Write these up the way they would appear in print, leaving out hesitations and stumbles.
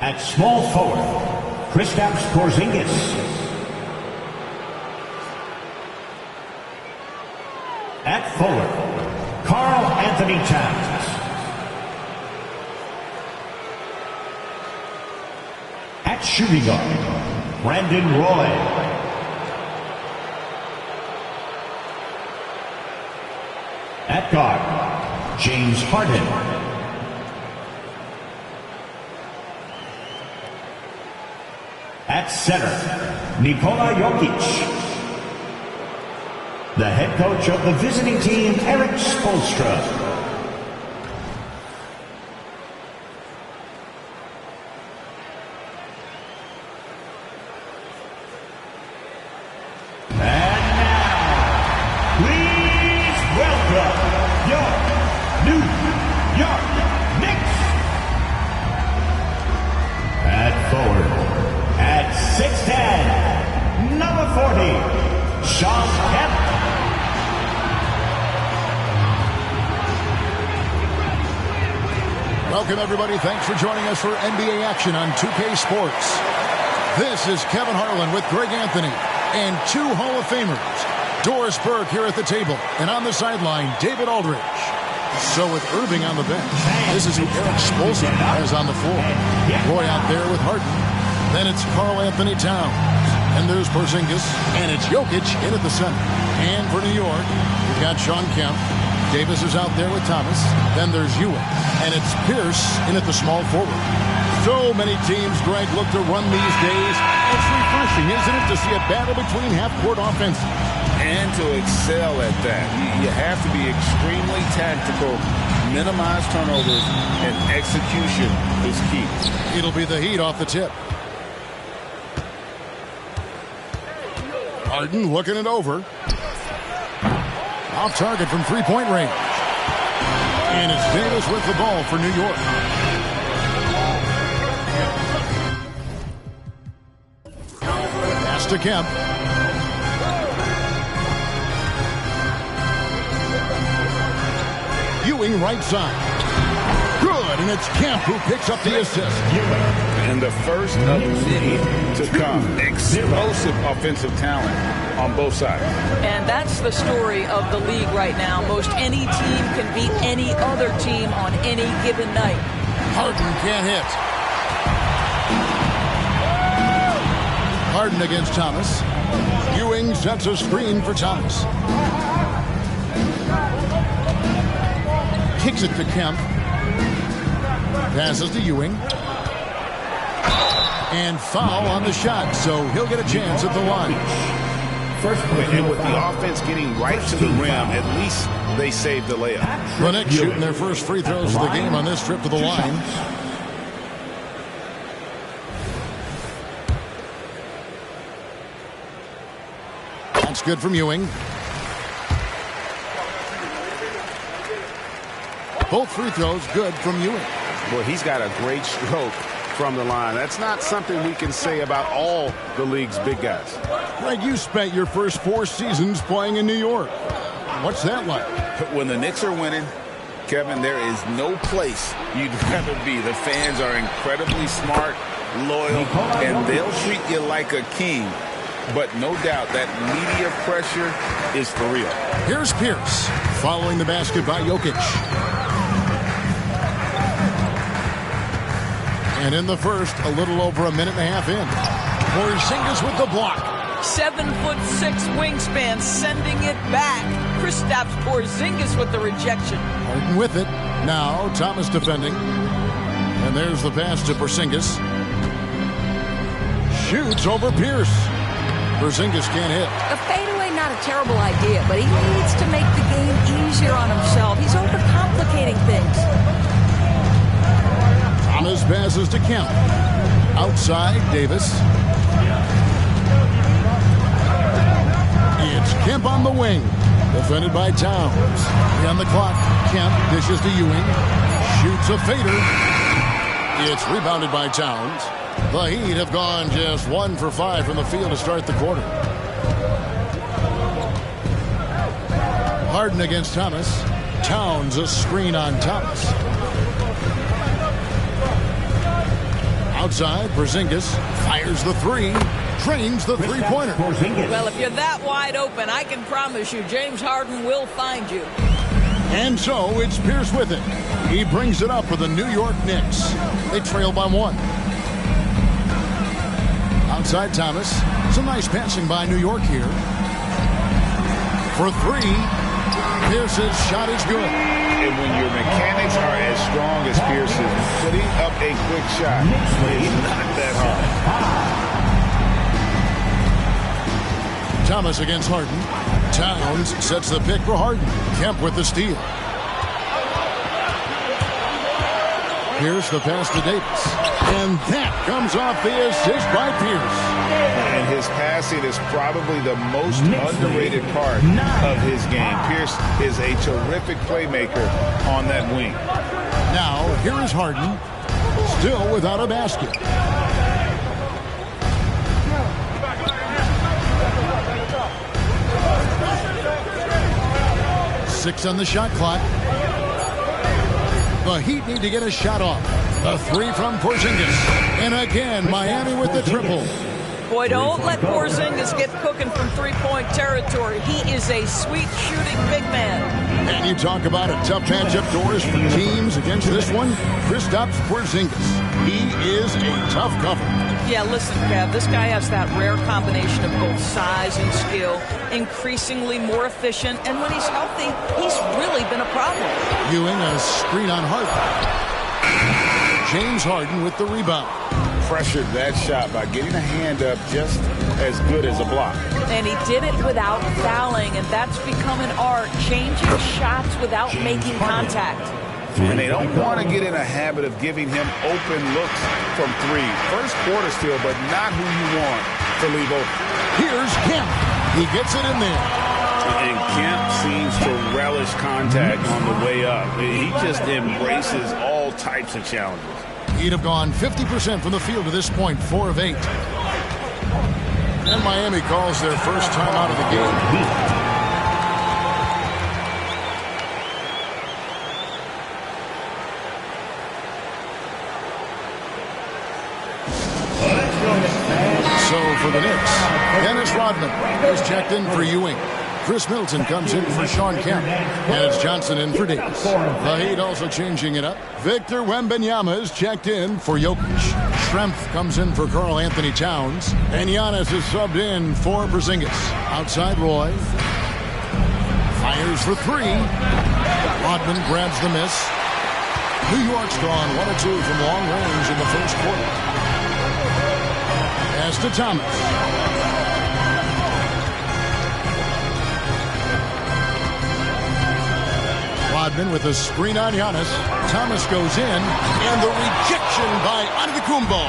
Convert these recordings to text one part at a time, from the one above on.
At small forward, Kristaps Porzingis. At forward, Karl Anthony Towns. At shooting guard, Brandon Roy. At guard, James Harden. At center, Nikola Jokic. The head coach of the visiting team, Erik Spoelstra. Welcome, everybody. Thanks for joining us for NBA action on 2K Sports. This is Kevin Harlan with Greg Anthony and two Hall of Famers. Doris Burke here at the table, and on the sideline, David Aldridge. So with Irving on the bench, this is who Erik Spoelstra has on the floor. Roy out there with Harden. Then it's Karl Anthony Towns. And there's Porzingis, and it's Jokic in at the center. And for New York, we've got Shawn Kemp. Davis is out there with Thomas. Then there's Ewing. And it's Pierce in at the small forward. So many teams, Greg, look to run these days. It's refreshing, isn't it, to see a battle between half-court offenses? And to excel at that. You have to be extremely tactical, minimize turnovers, and execution is key. It'll be the Heat off the tip. Harden looking it over. Off target from three-point range. And it's Davis with the ball for New York. Pass to Kemp. Ewing right side. Good, and it's Kemp who picks up the assist. And the first of many to come. Explosive offensive talent on both sides. And that's the story of the league right now. Most any team can beat any other team on any given night. Harden can't hit. Harden against Thomas. Ewing sets a screen for Thomas. Kicks it to Kemp. Passes to Ewing. And foul on the shot, so he'll get a chance at the line. And with the offense getting right to the rim, at least they saved the layup. The Knicks shooting their first free throws of the game on this trip to the line. That's good from Ewing. Both free throws good from Ewing. Well, he's got a great stroke from the line. That's not something we can say about all the league's big guys. Greg, you spent your first 4 seasons playing in New York. What's that like? When the Knicks are winning, Kevin, there is no place you'd rather be. The fans are incredibly smart, loyal, and they'll treat you like a king. But no doubt that media pressure is for real. Here's Pierce following the basket by Jokic. And in the first, a little over a minute and a half in. Porzingis with the block. 7'6" wingspan, sending it back. Kristaps Porzingis with the rejection. Harden with it. Now Thomas defending. And there's the pass to Porzingis. Shoots over Pierce. Porzingis can't hit. A fadeaway, not a terrible idea, but he needs to make the game easier on himself. He's overcomplicating things. Thomas passes to Kemp. Outside, Davis. It's Kemp on the wing. Defended by Towns. On the clock, Kemp dishes to Ewing. Shoots a fader. It's rebounded by Towns. The Heat have gone just 1 for 5 from the field to start the quarter. Harden against Thomas. Towns a screen on Thomas. Outside, Porzingis fires the three, drains the three-pointer. Well, if you're that wide open, I can promise you James Harden will find you. And so it's Pierce with it. He brings it up for the New York Knicks. They trail by 1. Outside Thomas. Some nice passing by New York here. For 3. Pierce's shot is good. And when your mechanics are as strong as Pierce's, putting up a quick shot is not that hard. Thomas against Harden. Towns sets the pick for Harden. Kemp with the steal. Pierce the pass to Davis. And that comes off the assist by Pierce. And his passing is probably the most underrated part of his game. Pierce is a terrific playmaker on that wing. Now, here is Harden, still without a basket. Six on the shot clock. The Heat need to get a shot off. The 3 from Porzingis. And again, Miami with the triple. Boy, don't let Porzingis get cooking from three-point territory. He is a sweet shooting big man. And you talk about a tough matchup, Doris, for teams against this one. Kristaps Porzingis. He is a tough cover. Yeah, listen, Kev, this guy has that rare combination of both size and skill, increasingly more efficient, and when he's healthy, he's really been a problem. Ewing a screen on Harden. James Harden with the rebound. Pressured that shot by getting a hand up just as good as a block. And he did it without fouling, and that's become an art, changing shots without making contact. And they don't want to get in a habit of giving him open looks from 3. First quarter still, but not who you want to leave open. Here's Kemp. He gets it in there. And Kemp seems to relish contact on the way up. He just embraces all types of challenges. He'd have gone 50% from the field to this point, 4 of 8. And Miami calls their first time out of the game. So for the Knicks, Dennis Rodman is checked in for Ewing. Chris Middleton comes in for Sean Kemp. And it's Johnson in for Davis. The Heat also changing it up. Victor Wembanyama is checked in for Jokic. Schrempf comes in for Karl Anthony Towns. And Giannis is subbed in for Porzingis. Outside Roy. Fires for 3. Rodman grabs the miss. New York's drawn 1 or 2 from long range in the first quarter. Pass to Thomas. Rodman with a screen on Giannis. Thomas goes in, and the rejection by Antetokounmpo.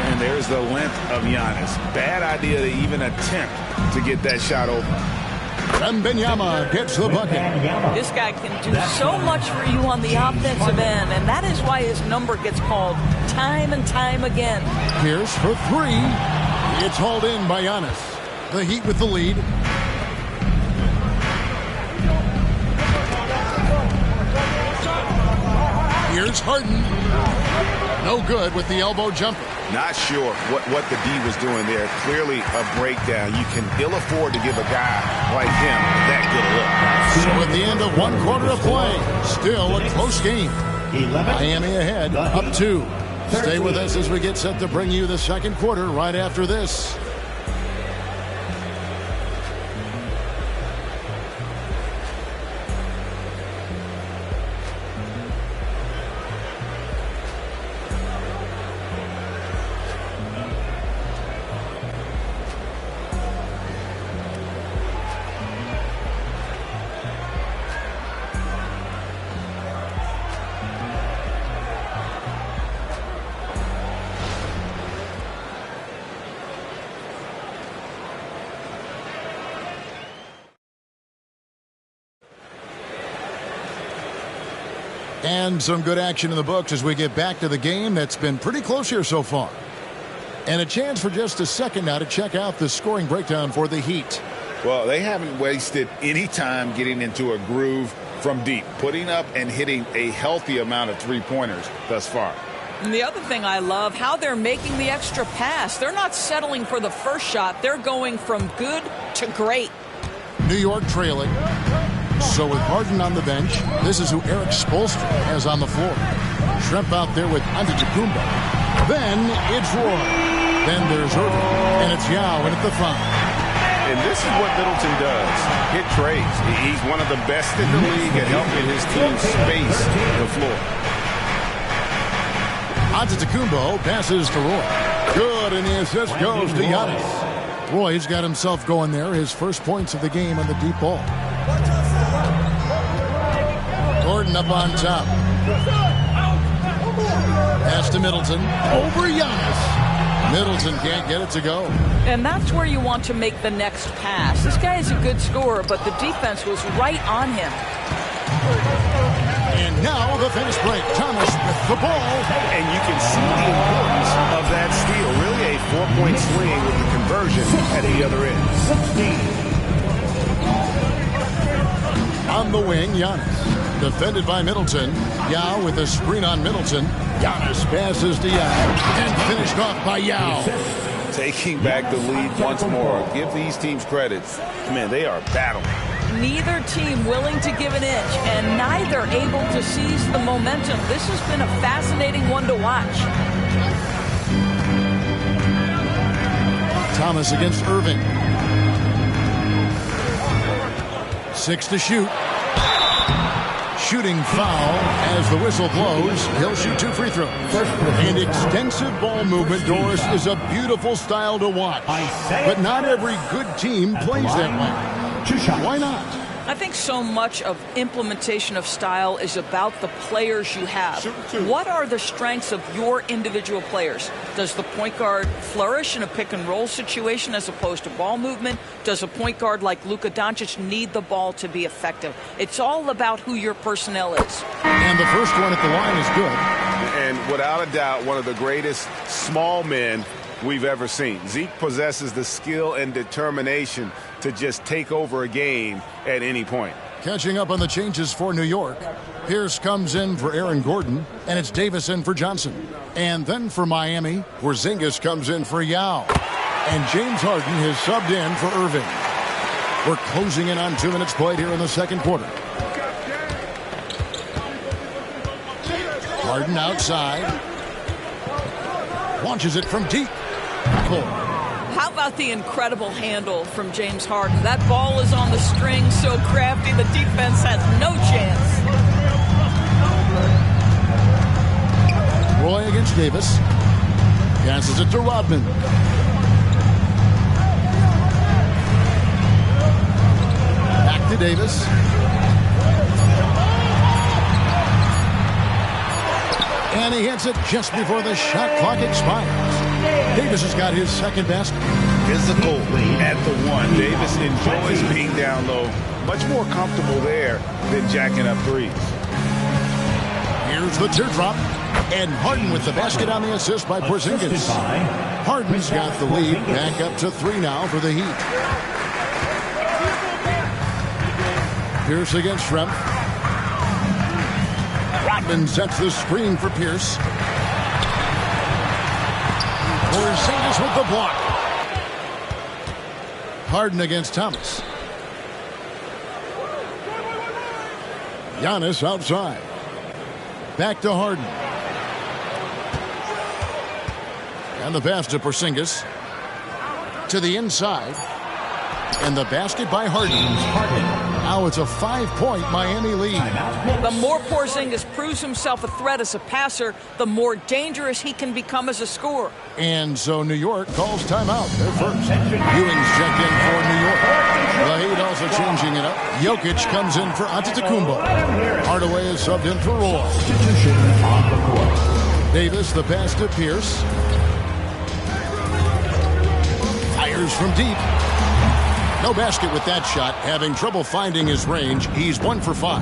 And there's the length of Giannis. Bad idea to even attempt to get that shot open. Wembanyama gets the bucket. This guy can do so much for you on the offensive end, and that is why his number gets called time and time again. Pierce for 3. It's hauled in by Giannis. The Heat with the lead. Here's Harden. No good with the elbow jumper. Not sure what the D was doing there. Clearly a breakdown. You can ill afford to give a guy like him that good a look. So at the end of 1 quarter of play, still a close game. Miami ahead, up 2. Stay with us as we get set to bring you the second quarter right after this. And some good action in the books as we get back to the game that's been pretty close here so far. And a chance for just a second now to check out the scoring breakdown for the Heat. Well, they haven't wasted any time getting into a groove from deep, putting up and hitting a healthy amount of three-pointers thus far. And the other thing I love, how they're making the extra pass. They're not settling for the first shot. They're going from good to great. New York trailing. So with Harden on the bench, this is who Eric Spoelstra has on the floor. Schrempf out there with Antetokounmpo. Then it's Roy. Then there's Irving. And it's Yao in at the 5. And this is what Middleton does. Hit trades. He's one of the best in the league at helping his team space the floor. Antetokounmpo passes to Roy. Good, and the assist goes to Giannis. Roy's got himself going there. His first points of the game on the deep ball. Gordon up on top. Pass to Middleton. Over Giannis. Middleton can't get it to go. And that's where you want to make the next pass. This guy is a good scorer, but the defense was right on him. And now the finish break. Thomas with the ball. And you can see the importance of that steal. Really a 4-point swing with the conversion at the other end. On the wing, Giannis. Defended by Middleton. Yao with a screen on Middleton. Giannis passes to Yao. And finished off by Yao. Taking back the lead once more. Give these teams credit. Man, they are battling. Neither team willing to give an inch, and neither able to seize the momentum. This has been a fascinating one to watch. Thomas against Irving. 6 to shoot. Shooting foul as the whistle blows. He'll shoot 2 free throws. And extensive ball movement, Doris, is a beautiful style to watch. But not every good team plays that way. Why not? I think so much of implementation of style is about the players you have. What are the strengths of your individual players? Does the point guard flourish in a pick and roll situation as opposed to ball movement? Does a point guard like Luka Doncic need the ball to be effective? It's all about who your personnel is. And the first one at the line is good. And without a doubt, one of the greatest small men we've ever seen. Zeke possesses the skill and determination to just take over a game at any point. Catching up on the changes for New York. Pierce comes in for Aaron Gordon, and it's Davis in for Johnson. And then for Miami, Porzingis comes in for Yao. And James Harden has subbed in for Irving. We're closing in on 2 minutes played here in the second quarter. Harden outside. Launches it from deep. Cole. How about the incredible handle from James Harden? That ball is on the string, so crafty, the defense has no chance. Roy against Davis. Passes it to Rodman. Back to Davis. And he hits it just before the shot clock expires. Davis has got his second basket. Physical at the 1. Davis enjoys being down low. Much more comfortable there than jacking up threes. Here's the teardrop. And Harden with the basket on the assist by Porzingis. Harden's got the lead back up to 3 now for the Heat. Pierce against Schrempf. Rodman sets the screen for Pierce. Porzingis with the block. Harden against Thomas. Giannis outside. Back to Harden. And the pass to Porzingis. To the inside. And the basket by Harden. Now it's a 5-point Miami lead. The more Porzingis proves himself a threat as a passer, the more dangerous he can become as a scorer. And so New York calls timeout. They're first. Ewing's checked in for New York. The Heat also changing it up. Jokic comes in for Antetokounmpo. Hardaway is subbed in for Roy. Davis, the pass to Pierce. Fires from deep. No basket with that shot. Having trouble finding his range. He's 1 for 5.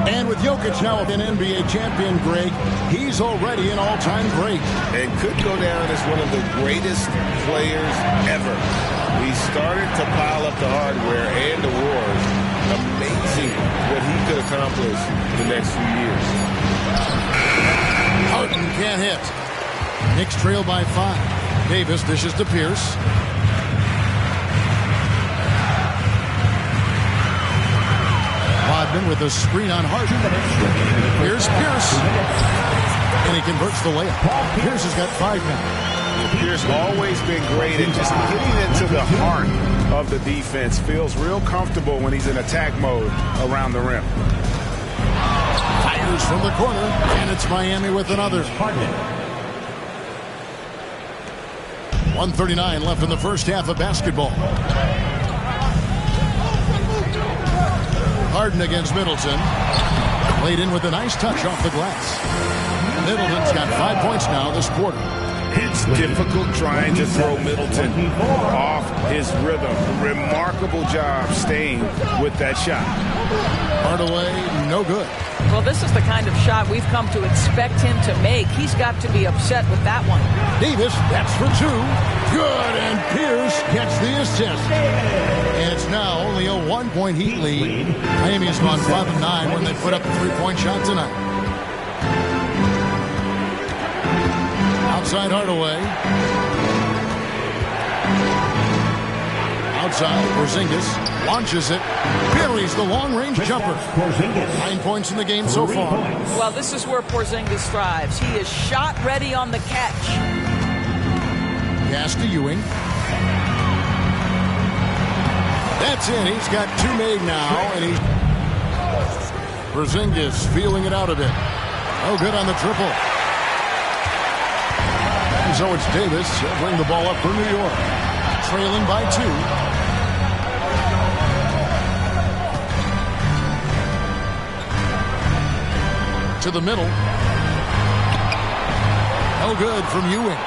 And with Jokic now an NBA champion, Greg, he's already an all-time great. And could go down as one of the greatest players ever. He started to pile up the hardware and the wars. Amazing what he could accomplish the next few years. Harden can't hit. Knicks trail by 5. Davis dishes to Pierce. Rodman with a screen on Harden. Here's Pierce. And he converts the layup. Pierce has got 5 now. Pierce always been great at just getting into the heart of the defense. Feels real comfortable when he's in attack mode around the rim. Fires from the corner, and it's Miami with another. 1:39 left in the first half of basketball. Harden against Middleton. Laid in with a nice touch off the glass. Middleton's got 5 points now this quarter. It's difficult trying to throw Middleton off his rhythm. Remarkable job staying with that shot. Hardaway, no good. Well, this is the kind of shot we've come to expect him to make. He's got to be upset with that one. Davis, that's for 2. Good, and Pierce gets the assist. And it's now only a 1-point Heat lead. Miami's gone 5 of 9 when they put up a 3-point shot tonight. Outside Hardaway. Outside, Porzingis launches it. Buries the long-range jumper. 9 points in the game so far. Well, this is where Porzingis thrives. He is shot ready on the catch. Pass to Ewing. That's in. He's got 2 made now, and he's Porzingis feeling it out a bit. Oh, good on the triple. And so it's Davis. He'll bring the ball up for New York. Trailing by 2. To the middle. No good from Ewing.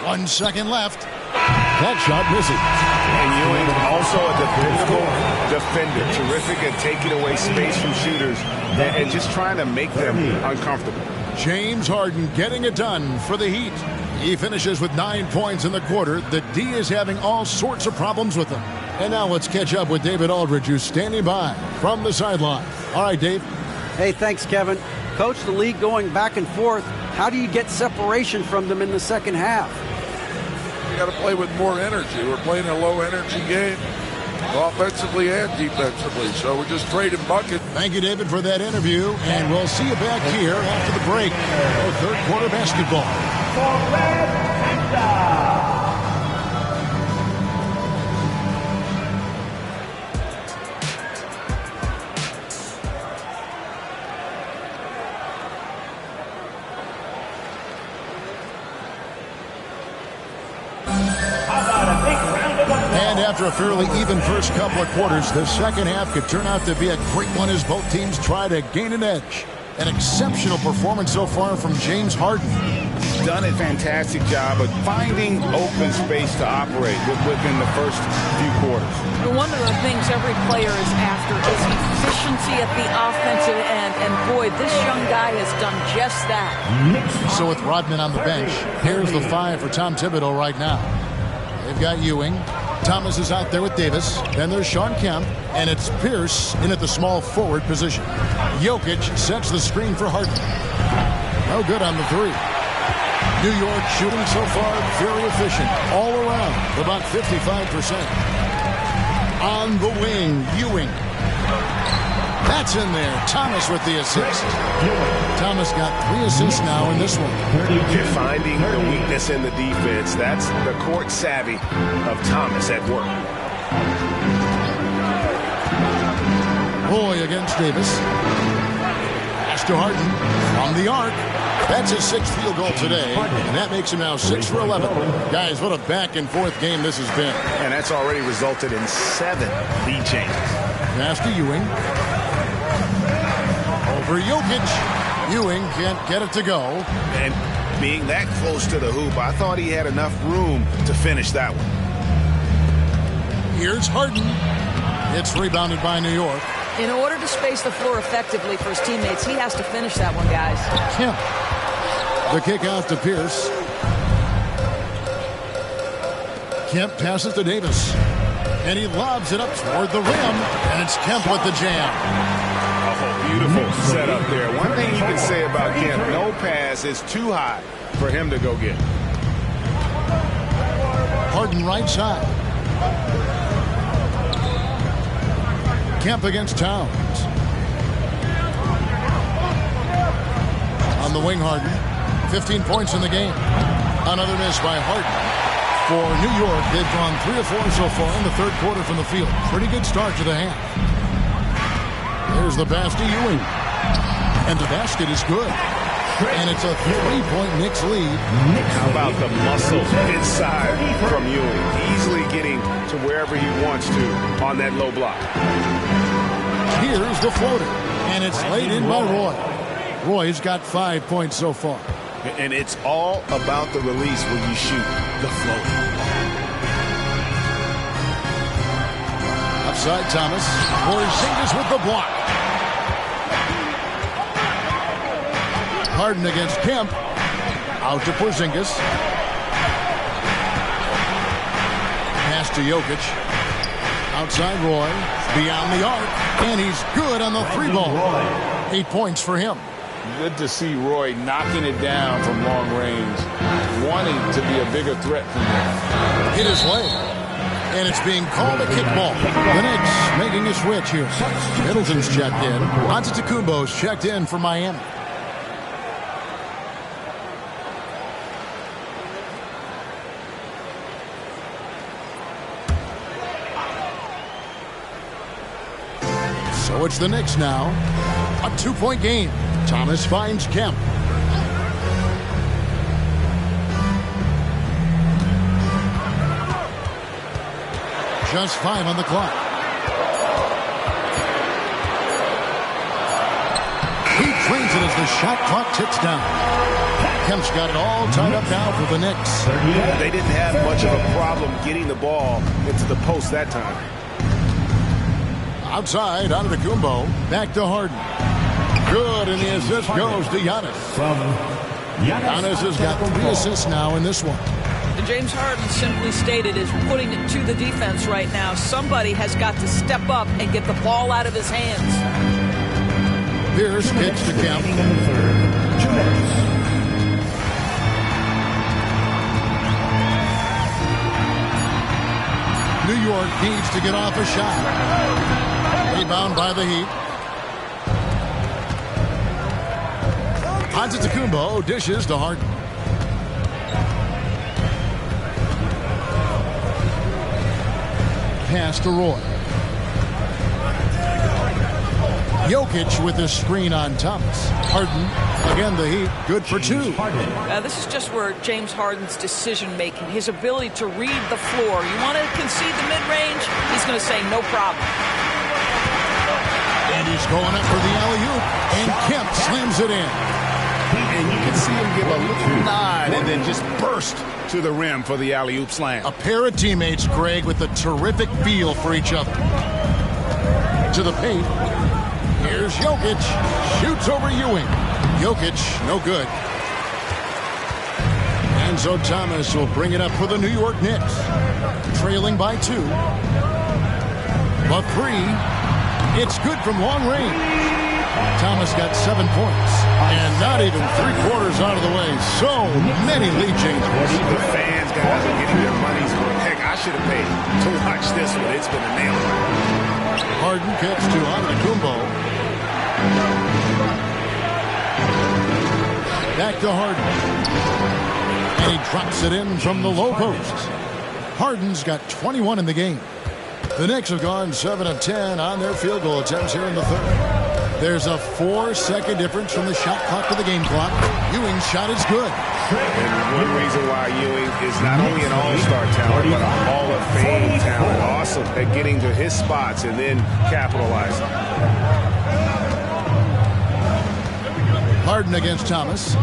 1 second left. That shot misses. And Ewing also a dependable defender. Terrific at taking away space from shooters and just trying to make them uncomfortable. James Harden getting it done for the Heat. He finishes with 9 points in the quarter. The D is having all sorts of problems with him. And now let's catch up with David Aldridge, who's standing by from the sideline. All right, Dave. Hey, thanks, Kevin. Coach, the league going back and forth. How do you get separation from them in the second half? You got to play with more energy. We're playing a low-energy game, offensively and defensively. So we're just trading buckets. Thank you, David, for that interview. And we'll see you back here after the break for third quarter basketball. And after a fairly even first couple of quarters, the second half could turn out to be a great one as both teams try to gain an edge. An exceptional performance so far from James Harden. Done a fantastic job of finding open space to operate within the first few quarters. One of the things every player is after is efficiency at the offensive end. And boy, this young guy has done just that. So with Rodman on the bench, here's the 5 for Tom Thibodeau right now. They've got Ewing. Thomas is out there with Davis. Then there's Shawn Kemp. And it's Pierce in at the small forward position. Jokic sets the screen for Harden. No good on the 3. New York shooting so far very efficient. All around, about 55%. On the wing, Ewing. That's in there. Thomas with the assist. Thomas got 3 assists now in this one. You're finding the weakness in the defense. That's the court savvy of Thomas at work. Boy against Davis. Pass to Harden from the arc. That's his 6th field goal today, and that makes him now 6 for 11. Guys, what a back-and-forth game this has been. And that's already resulted in 7 lead changes. Pass to Ewing. Over Jokic. Ewing can't get it to go. And being that close to the hoop, I thought he had enough room to finish that one. Here's Harden. It's rebounded by New York. In order to space the floor effectively for his teammates, he has to finish that one, guys. Kemp. The kick out to Pierce. Kemp passes to Davis. And he lobs it up toward the rim. And it's Kemp with the jam. Oh, beautiful setup there. One thing you can say about Kemp, no pass is too high for him to go get. Harden right side. Kemp against Towns. On the wing, Harden. 15 points in the game. Another miss by Harden. For New York, they've gone 3 of 4 so far in the third quarter from the field. Pretty good start to the half. There's the pass to Ewing. And the basket is good. And it's a 3-point Knicks lead. How about the muscle inside from Ewing? Easily getting to wherever he wants to on that low block. Here's the floater. And it's laid in by Roy. Roy's got 5 points so far. And it's all about the release when you shoot the floater. Upside Thomas. Porzingis with the block. Harden against Kemp. Out to Porzingis. Pass to Jokic. Outside Roy. Beyond the arc. And he's good on the 3-ball. 8 points for him. Good to see Roy knocking it down from long range, wanting to be a bigger threat from him. Hit his leg. And it's being called a kickball. The Knicks making a switch here. Middleton's checked in. Antetokounmpo's checked in for Miami. So it's the Knicks now. A 2-point game. Thomas finds Kemp. Just 5 on the clock. He drains it as the shot clock ticks down. Kemp's got it all tied up now for the Knicks. They didn't have much of a problem getting the ball into the post that time. Outside, Antetokounmpo. Back to Harden. Good, and the assist goes to Giannis. Giannis has got 3 assists now in this one. And James Harden simply stated is putting it to the defense right now. Somebody has got to step up and get the ball out of his hands. Pierce kicks to Kemp. New York needs to get off a shot. Rebound by the Heat. Antetokounmpo dishes to Harden. Pass to Roy. Jokic with the screen on Thomas. Harden, again the Heat, good for 2. This is just where James Harden's decision-making, his ability to read the floor. You want to concede the mid-range? He's going to say no problem. And he's going up for the alley-oop, and Kemp slams it in. And you can see him give a little nod and then just burst to the rim for the alley-oop slam. A pair of teammates, Greg, with a terrific feel for each other. To the paint. Here's Jokic. Shoots over Ewing. Jokic, no good. And so Thomas will bring it up for the New York Knicks. Trailing by 2. But 3. It's good from long range. Thomas got 7 points. And not even 3/4 out of the way. So many lead changes. The fans, guys, are getting their money's worth. Heck, I should have paid to watch this one. It's been a nail. Harden kicks to Antetokounmpo. Back to Harden. And he drops it in from the low post. Harden's got 21 in the game. The Knicks have gone 7 of 10 on their field goal attempts here in the third. There's a 4-second difference from the shot clock to the game clock. Ewing's shot is good. And one reason why Ewing is not only an all-star talent, but a Hall of Fame talent. Awesome at getting to his spots and then capitalizing. Harden against Thomas.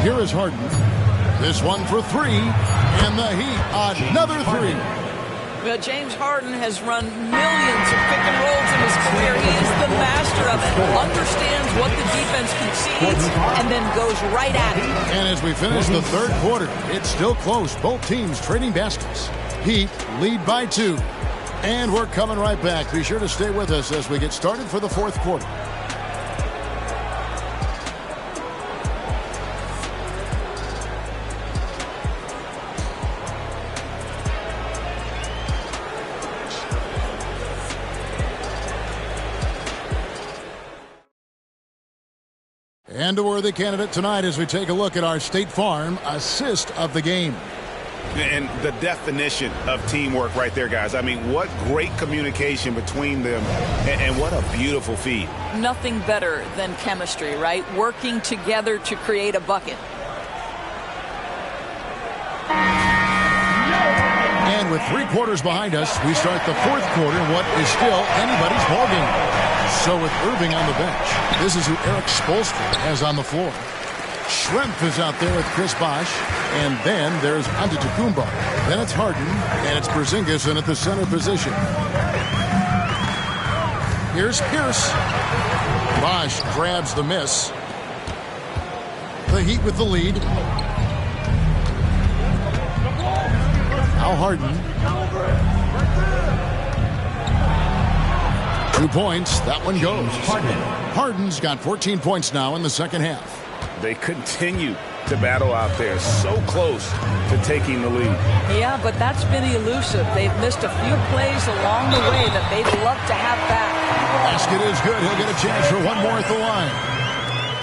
Here is Harden. This one for 3. And the Heat, another 3. Well, James Harden has run millions of pick and rolls in his career. He is the master of it. Understands what the defense concedes and then goes right at it. And as we finish the third quarter, it's still close. Both teams trading baskets. Heat lead by 2. And we're coming right back. Be sure to stay with us as we get started for the fourth quarter. And a worthy candidate tonight as we take a look at our State Farm assist of the game. And the definition of teamwork right there, guys. I mean, what great communication between them, and what a beautiful feed. Nothing better than chemistry, right? Working together to create a bucket. And with 3 quarters behind us, we start the fourth quarter in what is still anybody's ballgame. So with Irving on the bench, this is who Eric Spoelstra has on the floor. Schrempf is out there with Chris Bosh, and then there's Antetokounmpo. Then it's Harden, and it's Porzingis in at the center position. Here's Pierce. Bosh grabs the miss. The Heat with the lead. Now Harden. 2 points. That one goes. Harden's got 14 points now in the second half. They continue to battle out there, so close to taking the lead. Yeah, but that's been elusive. They've missed a few plays along the way that they'd love to have back. Basket is good. He'll get a chance for one more at the line.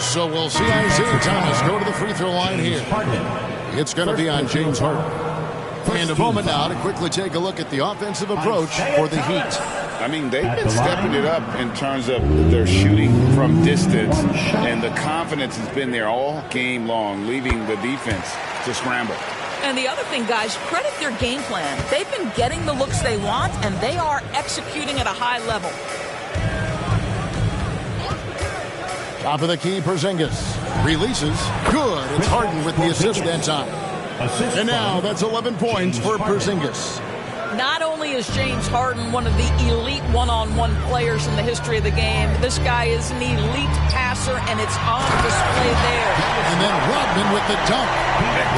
So we'll see Isaiah Thomas go to the free throw line here. It's going to be on James Harden. And a moment now to quickly take a look at the offensive approach for the Heat. I mean, they've been stepping it up in terms of their shooting from distance, and the confidence has been there all game long, leaving the defense to scramble. And the other thing, guys, credit their game plan. They've been getting the looks they want, and they are executing at a high level. Top of the key, Porzingis. Releases. Good. It's Harden with the assist that time. And now that's 11 points for Porzingis. Not only is James Harden one of the elite one-on-one players in the history of the game, this guy is an elite passer, and it's on display there. And then Rodman with the dunk.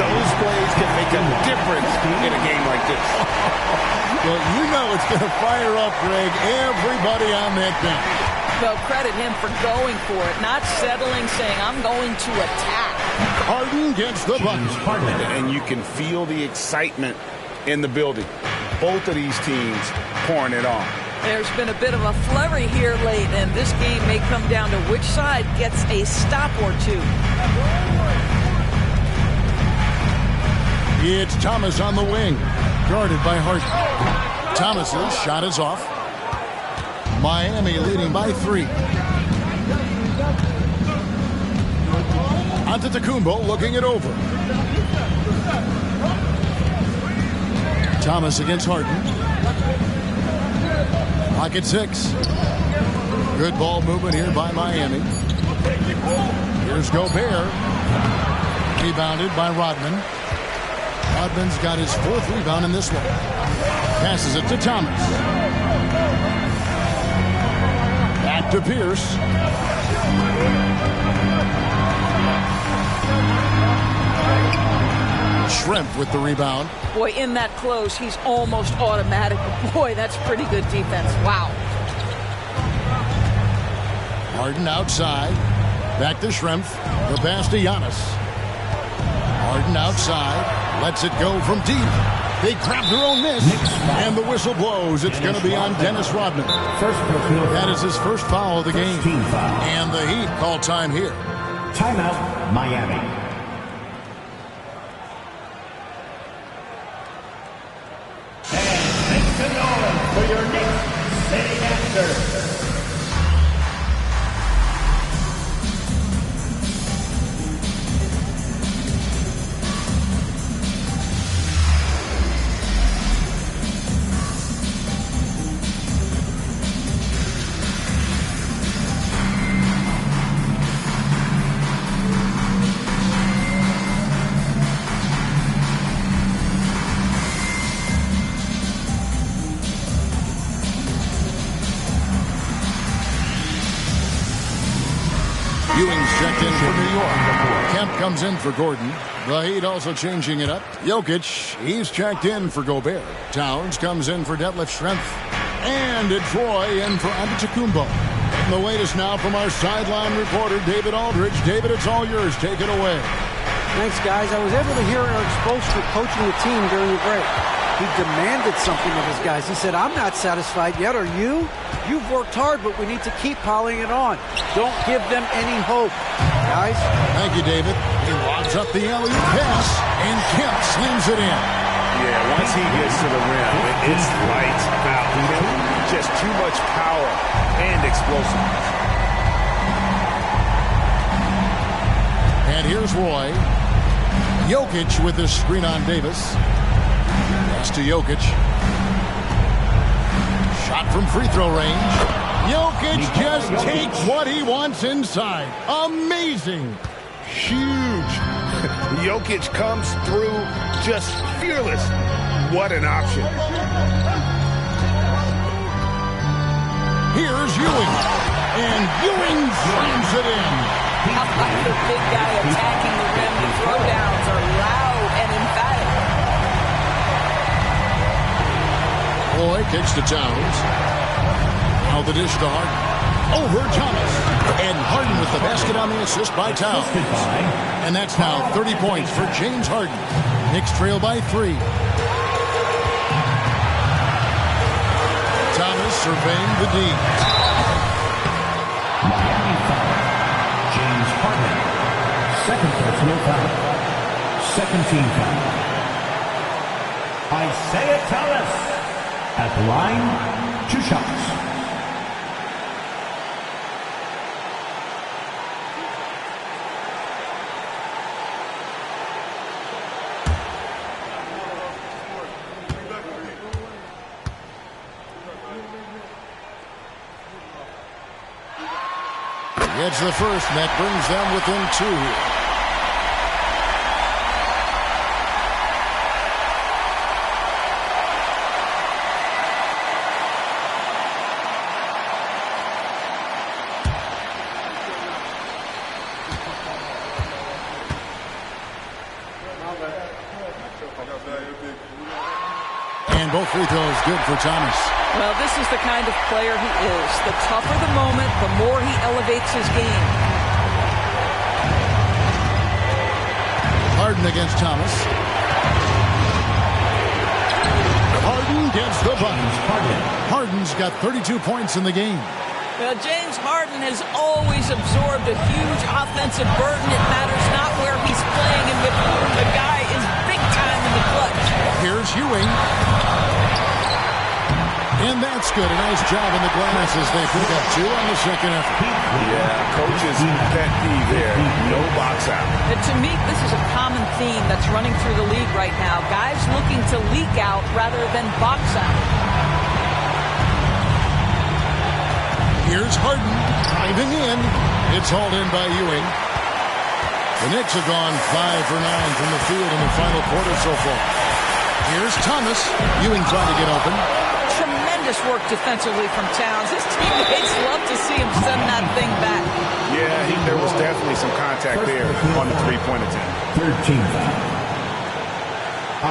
Those plays can make a difference in a game like this. Well, you know it's going to fire up, Greg, everybody on that bench. Well, credit him for going for it, not settling, saying, I'm going to attack. Harden gets the bucket. And you can feel the excitement in the building. Both of these teams pouring it on. There's been a bit of a flurry here late, and this game may come down to which side gets a stop or two. It's Thomas on the wing, guarded by Harden. Thomas's shot is off. Miami leading by 3. Antetokounmpo looking it over. Thomas against Harden. Pocket 6. Good ball movement here by Miami. Here's Gobert. Rebounded by Rodman. Rodman's got his 4th rebound in this one. Passes it to Thomas. Back to Pierce. Schrempf with the rebound. Boy, in that close, he's almost automatic. Boy, that's pretty good defense. Wow. Harden outside. Back to Schrempf. The pass to Giannis. Harden outside. Lets it go from deep. They grab their own miss. And the whistle blows. It's going to be on Dennis Rodman. That is his first foul of the game. And the Heat call time here. Timeout, Miami. For your next setting answer. Ewing's checked in for New York. Kemp comes in for Gordon. The Heat also changing it up. Jokic, he's checked in for Gobert. Towns comes in for Detlef Schrempf. And it's Roy in for Antetokounmpo. The latest now from our sideline reporter, David Aldridge. David, it's all yours. Take it away. Thanks, guys. I was able to hear Erik Spoelstra coaching the team during the break. He demanded something of his guys. He said, I'm not satisfied yet. Are you? You've worked hard, but we need to keep piling it on. Don't give them any hope, guys. Thank you, David. He lobs up the alley pass, and Kemp slams it in. Yeah, once he gets to the rim, it's lights out. Just too much power and explosiveness. And here's Roy. Jokic with the screen on Davis. Pass to Jokic. Shot from free throw range. Jokic just takes what he wants inside. Amazing. Huge. Jokic comes through just fearless. What an option. Here's Ewing. And Ewing slams it in. The big guy attacking the rim. The throwdowns are loud and emphatic. Roy kicks to Towns. Now the dish to Harden. Over Thomas. And Harden with the basket on the assist by Towns. And that's now 30 points for James Harden. Knicks trail by 3. Thomas surveying the D. Miami foul. James Harden. Second personal foul. Second team foul. Isaiah Thomas at the line, 2 shots. Gets the first, and that brings them within 2 here. And both free throws good for Thomas. Well, this is the kind of player he is. The tougher the moment, the more he elevates his game. Harden against Thomas. Harden gets the bucket. Harden's got 32 points in the game. Well, James Harden has always absorbed a huge offensive burden. It matters not where he's playing and with whom. The guy is big time in the clutch. Here's Ewing. And that's good. A nice job in the glass as they pick up 2 on the second effort. Yeah, coach's pet peeve there. No box out. And to me, this is a common theme that's running through the league right now. Guys looking to leak out rather than box out. Here's Harden driving in. It's hauled in by Ewing. The Knicks have gone 5 for 9 from the field in the final quarter so far. Here's Thomas. Ewing trying to get open. Tremendous work defensively from Towns. His teammates love to see him send that thing back. Yeah, there was definitely some contact there on the three-point attempt. Third team foul.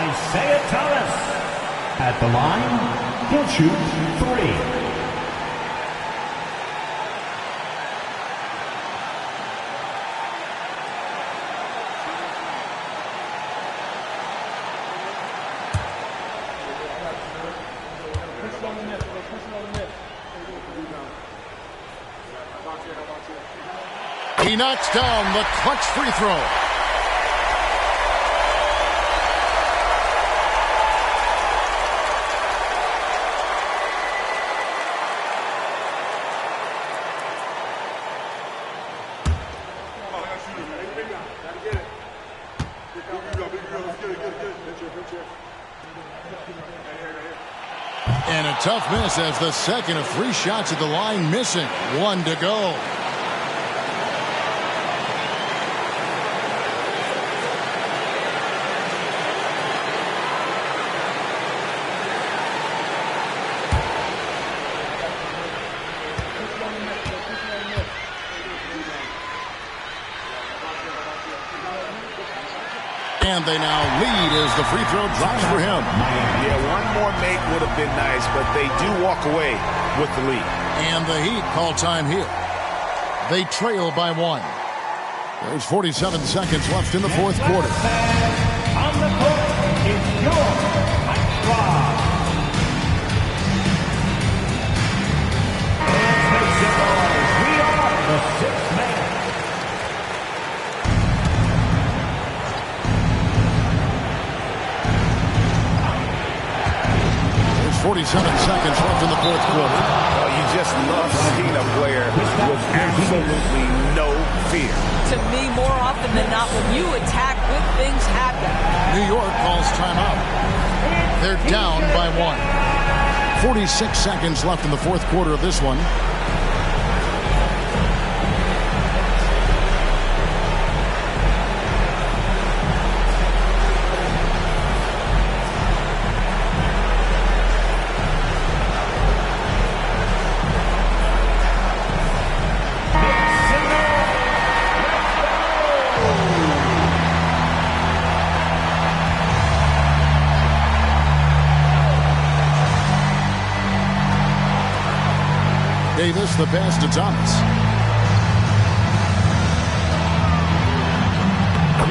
Isaiah Thomas at the line. He'll shoot 3. He knocks down the clutch free throw. And a tough miss as the second of 3 shots at the line missing. 1 to go. And they now lead as the free throw drops for him. Yeah, one more make would have been nice, but they do walk away with the lead. And the Heat call time here. They trail by 1. There's 47 seconds left in the fourth quarter. On the court, it's your Rob. We are the sixth man. There's 47 seconds left in the fourth quarter. Oh, you just love seeing a player with absolutely no fear. To me, more often than not, when you attack, good things happen. New York calls timeout. They're down by 1. 46 seconds left in the fourth quarter of this one. Davis, the pass to Thomas.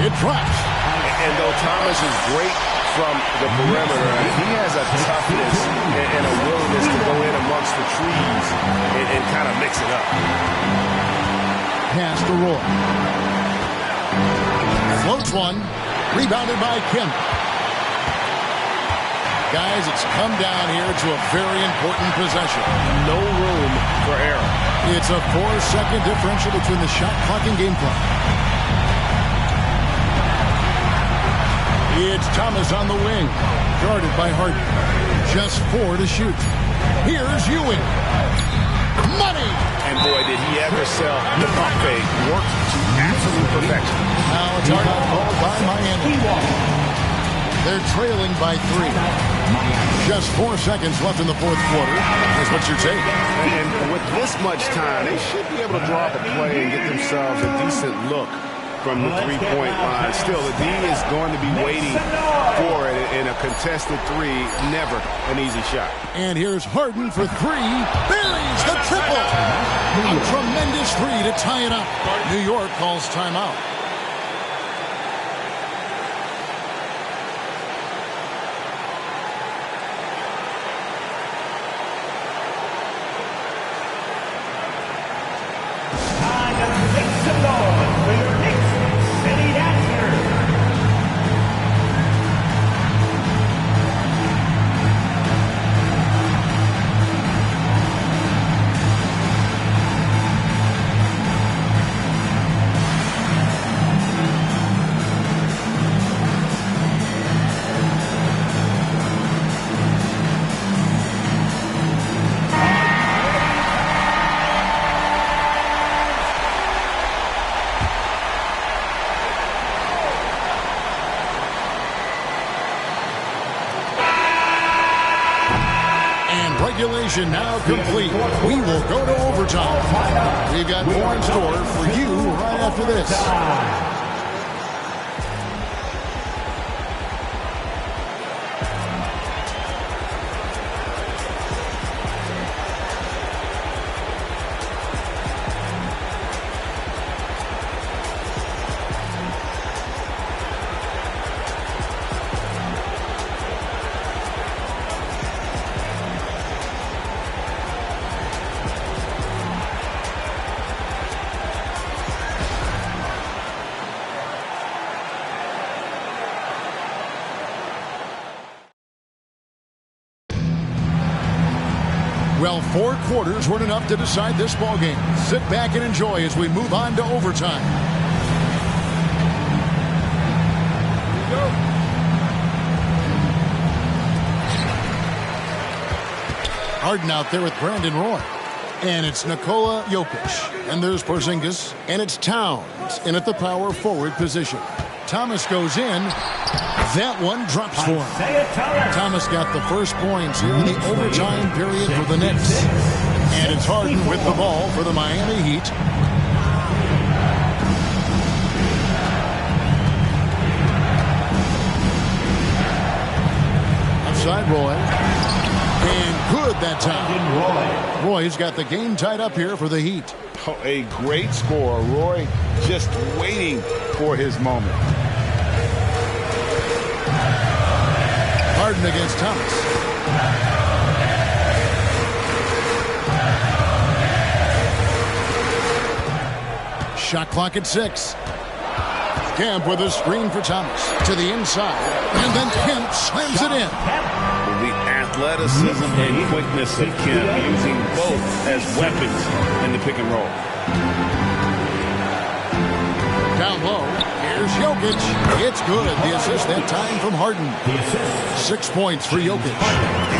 It drops. And though Thomas is great from the perimeter, he has a toughness and a willingness to go in amongst the trees and kind of mix it up. Pass to Roy. Floats one. Rebounded by Kim. Guys, it's come down here to a very important possession. No room for error. It's a 4-second differential between the shot clock and game clock. It's Thomas on the wing, guarded by Harden. Just 4 to shoot. Here's Ewing. Money! And boy, did he ever sell the pump fake. Worked to absolute perfection. Now it's called by Miami. They're trailing by 3. Just 4 seconds left in the fourth quarter. Here's what you take. And with this much time, they should be able to draw up a play and get themselves a decent look from the three-point line. Still, the D is going to be waiting for it in a contested 3. Never an easy shot. And here's Harden for 3. Buries the triple. A tremendous 3 to tie it up. New York calls timeout. Regulation now complete. We will go to overtime. We've got more in store for you right after this. Well, 4 quarters weren't enough to decide this ballgame. Sit back and enjoy as we move on to overtime. Harden out there with Brandon Roy. And it's Nikola Jokic. And there's Porzingis. And it's Towns in at the power forward position. Thomas goes in. That one drops for him. Thomas got the first points here in the overtime period for the Knicks. And it's Harden with the ball for the Miami Heat. Roy. And good that time. Roy's got the game tied up here for the Heat. Oh, a great score. Roy just waiting for his moment. Harden against Thomas. Shot clock at 6. Kemp with a screen for Thomas. To the inside. And then Kemp slams it in. The athleticism and quickness of Kemp, using both as weapons in the pick and roll. Down low. Here's Jokic. It's good. The assist that time from Harden. 6 points for Jokic.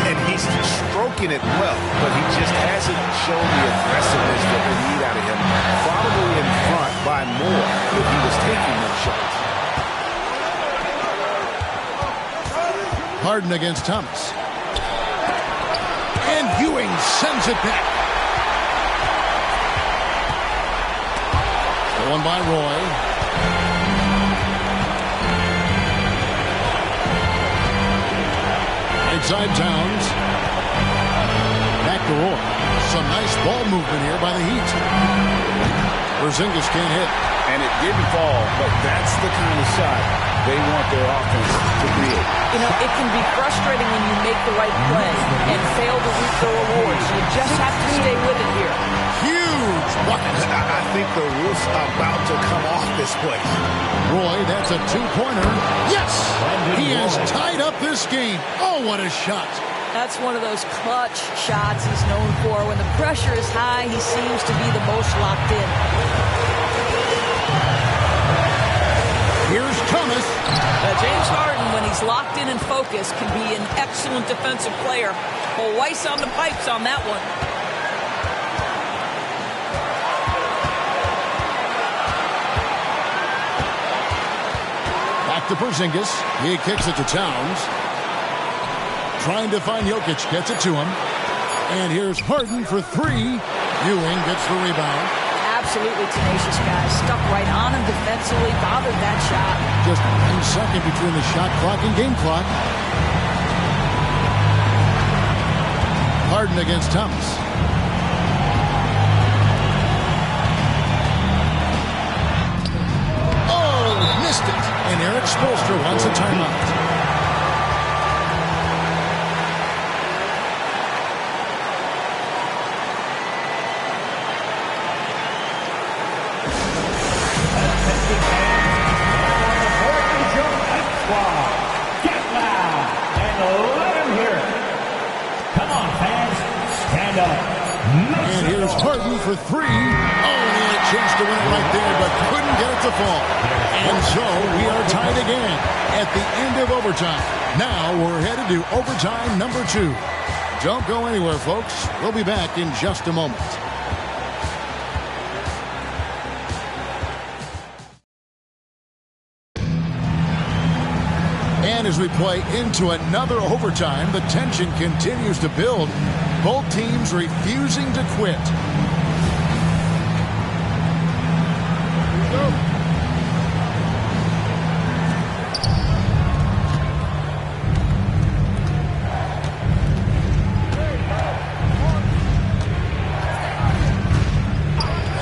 And he's stroking it well, but he just hasn't shown the aggressiveness that we need out of him. Probably in front by more if he was taking those shots. Harden against Thomas. And Ewing sends it back. Stolen by Roy. Inside Towns. Back to Roy. Some nice ball movement here by the Heat. Porzingis can't hit. And it didn't fall, but that's the kind of shot they want their offense to create. You know, it can be frustrating when you make the right play and fail to reap the rewards. You just have to stay with it here. Huge bucket. I think the roof's about to come off this play. Roy, that's a two-pointer. Yes! He has tied up this game. Oh, what a shot. That's one of those clutch shots he's known for. When the pressure is high, he seems to be the most locked in. Here's Thomas. James Harden, when he's locked in and focused, can be an excellent defensive player. Well, Weiss on the pipes on that one. Back to Porzingis. He kicks it to Towns. Trying to find Jokic. Gets it to him. And here's Harden for 3. Ewing gets the rebound. Absolutely tenacious guy. Stuck right on him defensively. Bothered that shot. Just 1 second between the shot clock and game clock. Harden against Thomas. Oh, missed it. And Eric Spoelstra wants a timeout. And here's Harden for 3. Oh, he had a chance to win it right there, but couldn't get it to fall. And so we are tied again at the end of overtime. Now we're headed to overtime number 2. Don't go anywhere, folks. We'll be back in just a moment. And as we play into another overtime, the tension continues to build. Both teams refusing to quit.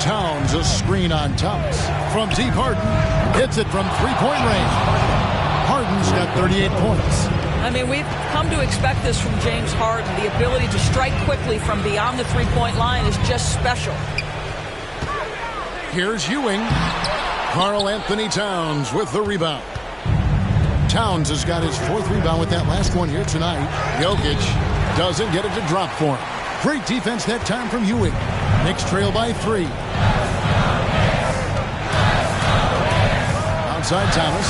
Towns, a screen on Thomas. From deep, Harden hits it from three-point range. Harden's got 38 points. I mean, we've come to expect this from James Harden. The ability to strike quickly from beyond the three-point line is just special. Here's Ewing. Karl Anthony Towns with the rebound. Towns has got his 4th rebound with that last one here tonight. Jokic doesn't get it to drop for him. Great defense that time from Ewing. Knicks trail by 3. Outside Thomas.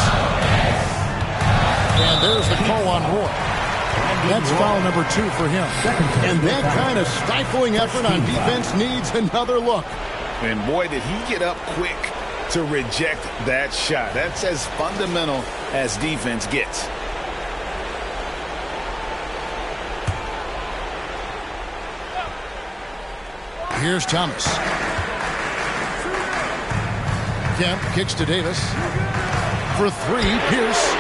And there's the call on Roy. That's foul number 2 for him. And that kind of stifling effort on defense needs another look. And boy, did he get up quick to reject that shot. That's as fundamental as defense gets. Here's Thomas. Kemp kicks to Davis. For 3, Pierce.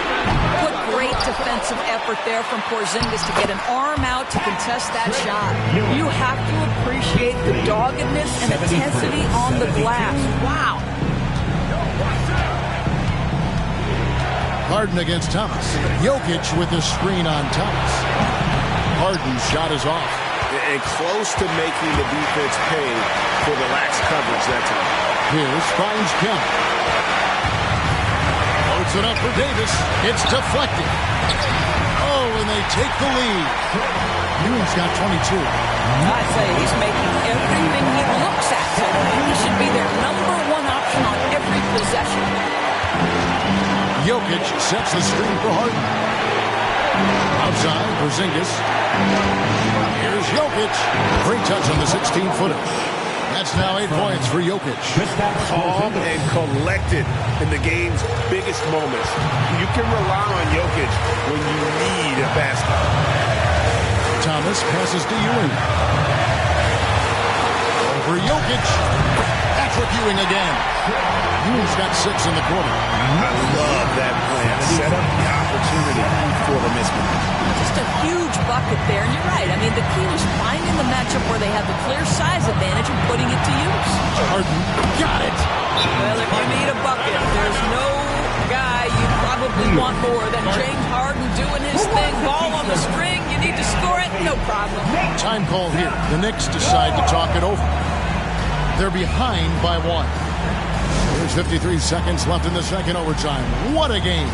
What great defensive effort there from Porzingis to get an arm out to contest that shot. You have to appreciate the doggedness and intensity on the glass. Wow. Harden against Thomas. Jokic with the screen on Thomas. Harden's shot is off. And close to making the defense pay for the lax coverage that time. Here's finds Kemp. Loads it up for Davis. It's deflected. Oh, and they take the lead. Ewing's got 22. I say he's making everything he looks at. He should be their #1 option on every possession. Jokic sets the screen for Harden. Outside, Porzingis. Here's Jokic. Great touch on the 16-footer. That's now 8 points for Jokic. Calm and collected in the game's biggest moments. You can rely on Jokic when you need a basket. Thomas passes to Ewing. Over Jokic. Patrick Ewing again. Ewing's got 6 in the quarter. I love that plan. Set up the opportunity for the mismatch. Just a huge bucket there, and you're right. I mean, the key was finding the matchup where they have the clear size advantage and putting it to use. Harden got it. Well, if you need a bucket, there's no guy you probably want more than James Harden doing his thing. Ball on the string, you need to score it, no problem. Time call here. The Knicks decide to talk it over. They're behind by 1. There's 53 seconds left in the second overtime. What a game.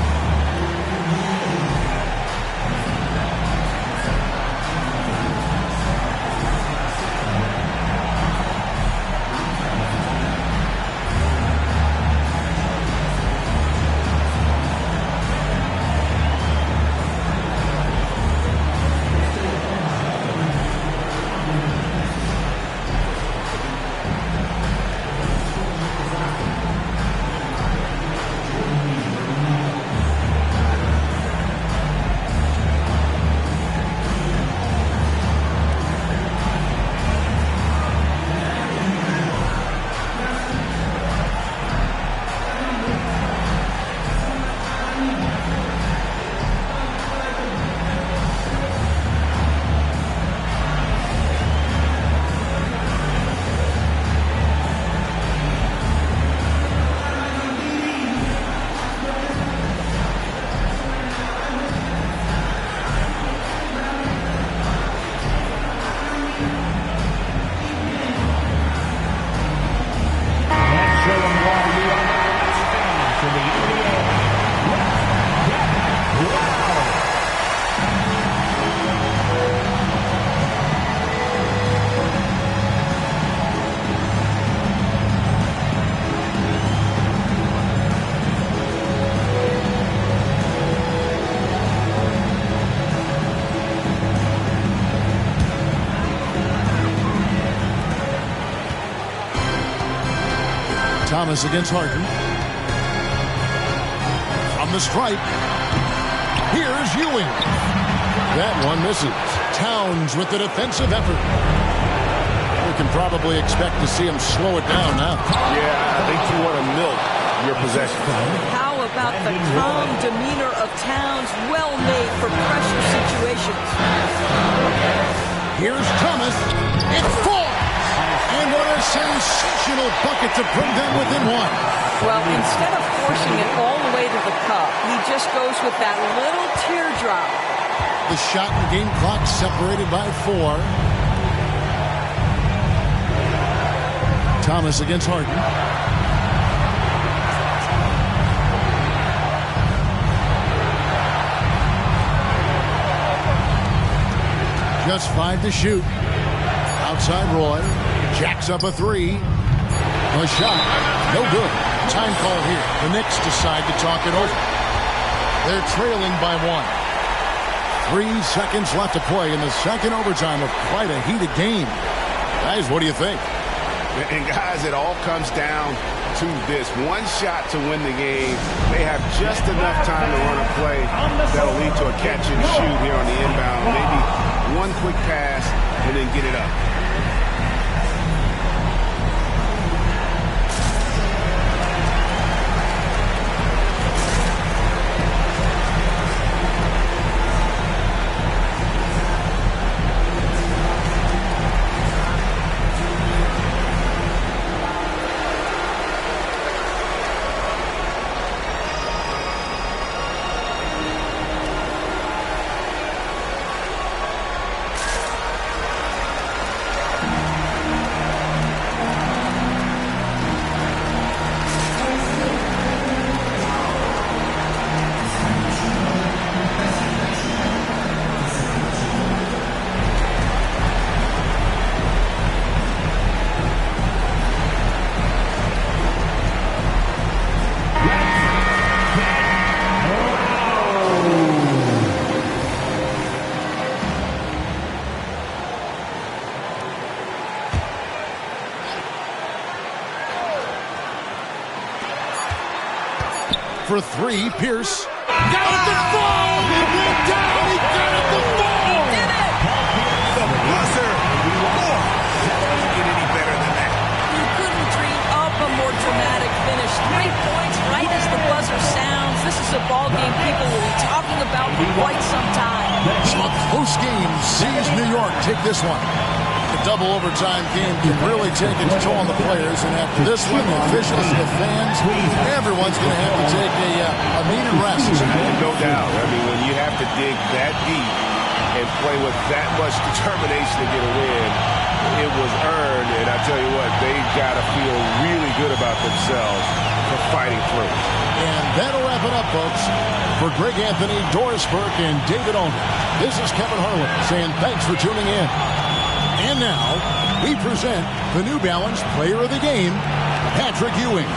Thomas against Harden. From the stripe. Here's Ewing. That one misses. Towns with the defensive effort. We can probably expect to see him slow it down now. Yeah, I think you want to milk your possession. How about the calm demeanor of Towns? Well made for pressure situations. Here's Thomas. It falls. And what a sensational bucket to bring them within 1. Well, instead of forcing it all the way to the cup, he just goes with that little teardrop. The shot and game clock separated by 4. Thomas against Harden. Just 5 to shoot. Outside Roy. Jacks up a 3. A shot. No good. Time call here. The Knicks decide to talk it over. They're trailing by 1. 3 seconds left to play in the second overtime of quite a heated game. Guys, what do you think? And guys, it all comes down to this. One shot to win the game. They have just enough time to run a play that'll lead to a catch and shoot here on the inbound. Maybe one quick pass and then get it up. for three. Pierce. Got it to fall! He went down! He got it to fall! He did it! The buzzer! Oh, doesn't get any better than that. You couldn't dream up a more dramatic finish. 3 points right as the buzzer sounds. This is a ball game people will be talking about for quite some time. So a close game sees New York take this one. The double overtime game can really take its toll on the players, and after this one, the officials, the fans, everyone's going to have to take a needed rest. No doubt. I mean, when you have to dig that deep and play with that much determination to get a win, it was earned, and I tell you what, they've got to feel really good about themselves for fighting through. And that'll wrap it up, folks. For Greg Anthony, Doris Burke, and David Owen, this is Kevin Harlan saying thanks for tuning in. And now, we present the New Balance Player of the Game, Patrick Ewing.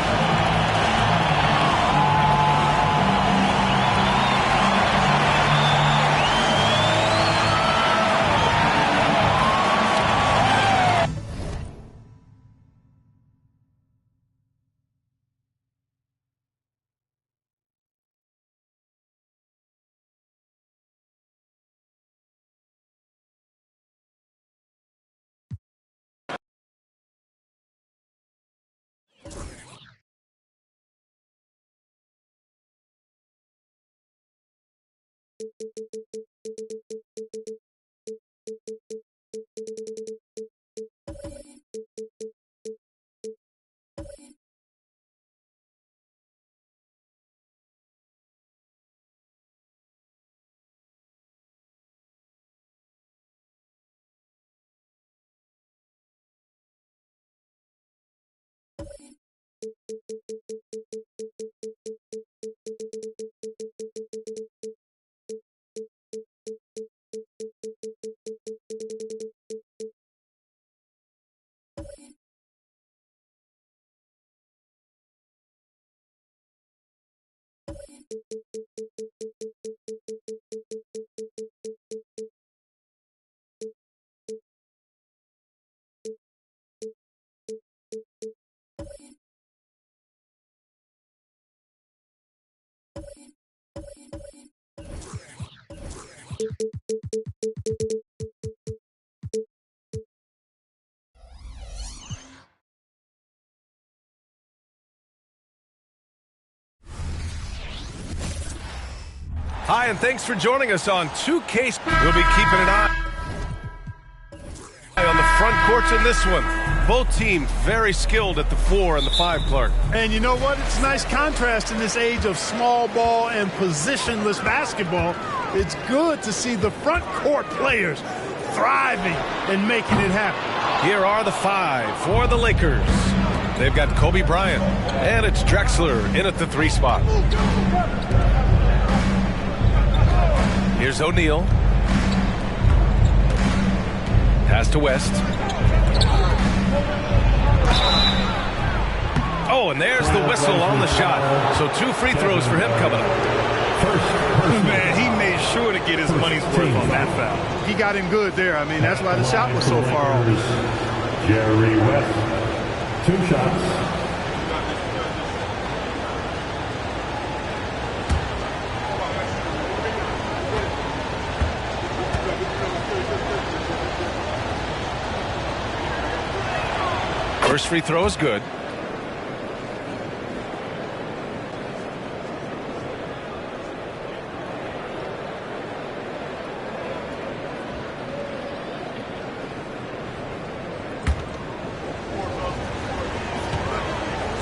Hi, and thanks for joining us on 2K. We'll be keeping an eye on the front courts in this one. Both teams very skilled at the 4 and the 5, Clark. And you know what? It's a nice contrast in this age of small ball and positionless basketball. It's good to see the front court players thriving and making it happen. Here are the 5 for the Lakers. They've got Kobe Bryant, and it's Drexler in at the 3 spot. Here's O'Neal. Pass to West. Oh, and there's the whistle on the shot. So 2 free throws for him coming up. Man, he made sure to get his money's worth on that foul. He got him good there. I mean, that's why the shot was so far off. Jerry West, 2 shots. First free throw is good.